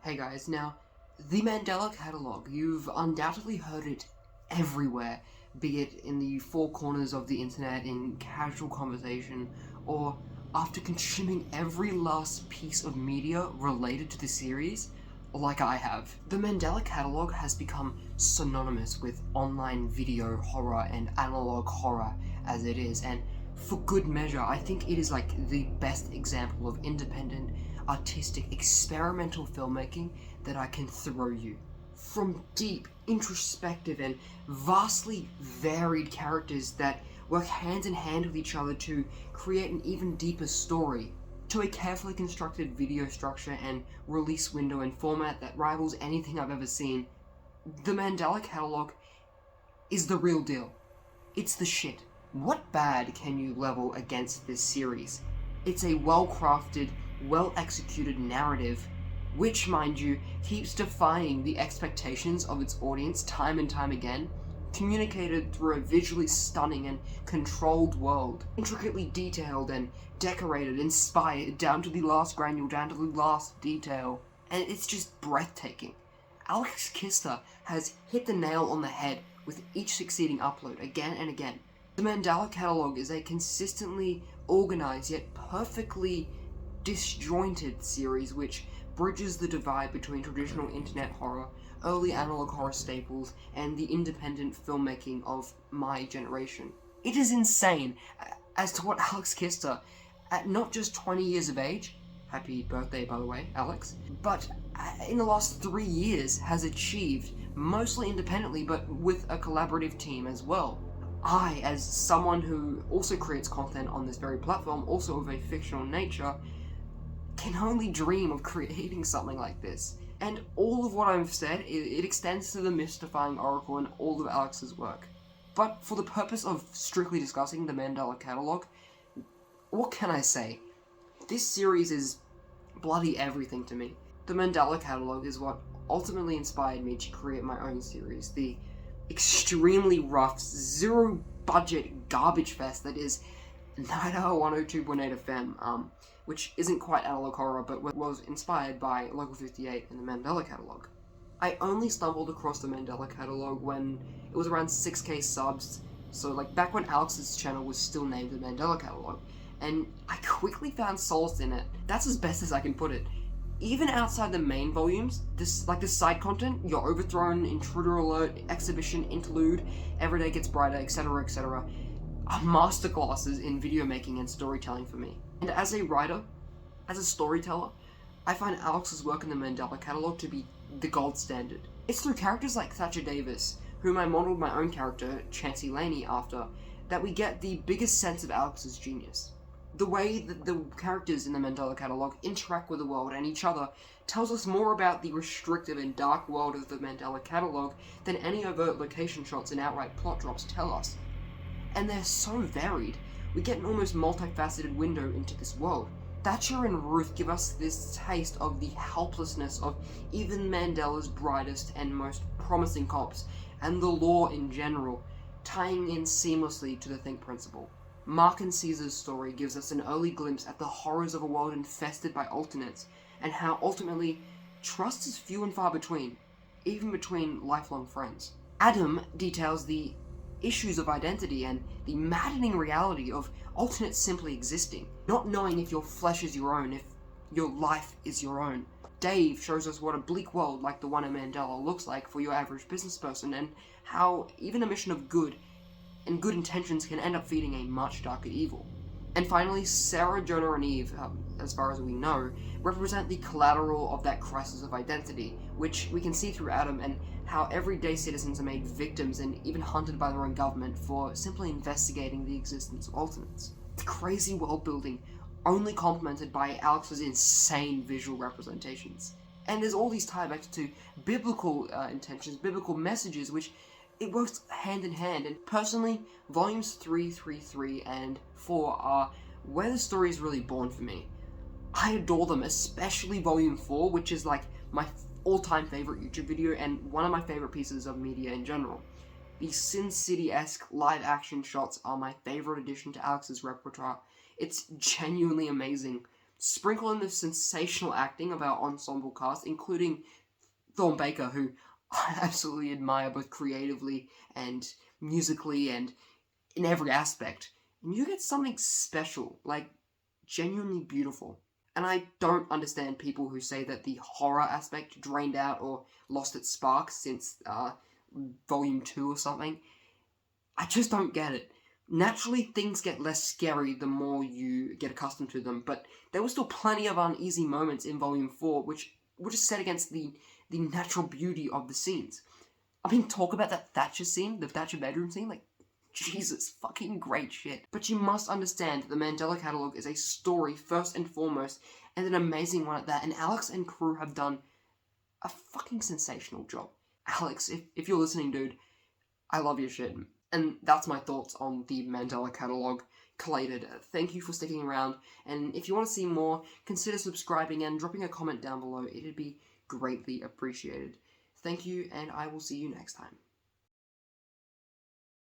Hey guys, now, the Mandela Catalogue, you've undoubtedly heard it everywhere, be it in the four corners of the internet, in casual conversation, or after consuming every last piece of media related to the series, like I have. The Mandela Catalogue has become synonymous with online video horror and analog horror as it is, and for good measure, I think it is like the best example of independent, artistic, experimental filmmaking that I can throw you. From deep, introspective, and vastly varied characters that work hand in hand with each other to create an even deeper story, to a carefully constructed video structure and release window and format that rivals anything I've ever seen, the Mandela Catalogue is the real deal. It's the shit. What bad can you level against this series? It's a well-crafted, well-executed narrative, which, mind you, keeps defying the expectations of its audience time and time again, communicated through a visually stunning and controlled world, intricately detailed and decorated, inspired, down to the last granule, down to the last detail, and it's just breathtaking. Alex Kister has hit the nail on the head with each succeeding upload again and again. The Mandela Catalogue is a consistently organized yet perfectly disjointed series which bridges the divide between traditional internet horror, early analog horror staples, and the independent filmmaking of my generation. It is insane as to what Alex Kister, at not just 20 years of age, happy birthday by the way, Alex, but in the last 3 years has achieved, mostly independently but with a collaborative team as well. I, as someone who also creates content on this very platform, also of a fictional nature, can only dream of creating something like this. And all of what I've said, it extends to the mystifying oracle in all of Alex's work. But for the purpose of strictly discussing the Mandela Catalogue, what can I say? This series is bloody everything to me. The Mandela Catalogue is what ultimately inspired me to create my own series, the extremely rough, zero-budget garbage fest that is NIDA 102.8 FM, which isn't quite analog horror, but was inspired by Local 58 and the Mandela Catalogue. I only stumbled across the Mandela Catalogue when it was around 6k subs, so like back when Alex's channel was still named the Mandela Catalogue, and I quickly found solace in it. That's as best as I can put it. Even outside the main volumes, the side content, Your Overthrown, Intruder Alert, Exhibition, Interlude, Everyday Gets Brighter, etc., etc., are masterclasses in video making and storytelling for me. And as a writer, as a storyteller, I find Alex's work in the Mandela Catalogue to be the gold standard. It's through characters like Thatcher Davis, whom I modelled my own character, Chancey Laney, after, that we get the biggest sense of Alex's genius. The way that the characters in the Mandela Catalogue interact with the world and each other tells us more about the restrictive and dark world of the Mandela Catalogue than any overt location shots and outright plot drops tell us. And they're so varied, we get an almost multifaceted window into this world. Thatcher and Ruth give us this taste of the helplessness of even Mandela's brightest and most promising cops, and the law in general, tying in seamlessly to the Think principle. Mark and Caesar's story gives us an early glimpse at the horrors of a world infested by alternates, and how ultimately trust is few and far between, even between lifelong friends. Adam details the issues of identity and the maddening reality of alternates simply existing, not knowing if your flesh is your own, if your life is your own. Dave shows us what a bleak world like the one in Mandela looks like for your average business person, and how even a mission of good and good intentions can end up feeding a much darker evil. And finally, Sarah, Jonah, and Eve, as far as we know, represent the collateral of that crisis of identity, which we can see through Adam, and how everyday citizens are made victims and even hunted by their own government for simply investigating the existence of alternates. It's crazy world building, only complemented by Alex's insane visual representations. And there's all these tiebacks to biblical intentions, biblical messages, which it works hand in hand, and personally, volumes 3, and 4 are where the story is really born for me. I adore them, especially volume 4, which is like my all-time favorite YouTube video and one of my favorite pieces of media in general. The Sin City-esque live-action shots are my favorite addition to Alex's repertoire. It's genuinely amazing Sprinkle in the sensational acting of our ensemble cast, including Thorn Baker, who I absolutely admire both creatively and musically and in every aspect. And you get something special, like genuinely beautiful. And I don't understand people who say that the horror aspect drained out or lost its spark since Volume 2 or something. I just don't get it. Naturally, things get less scary the more you get accustomed to them, but there were still plenty of uneasy moments in Volume 4 which were just set against the natural beauty of the scenes. I mean, talk about that Thatcher scene, the Thatcher bedroom scene, like, Jesus, fucking great shit. But you must understand that the Mandela Catalogue is a story first and foremost, and an amazing one at that, and Alex and crew have done a fucking sensational job. Alex, if you're listening, dude, I love your shit. And that's my thoughts on the Mandela Catalogue collated. Thank you for sticking around, and if you want to see more, consider subscribing and dropping a comment down below. It'd be greatly appreciated. Thank you, and I will see you next time.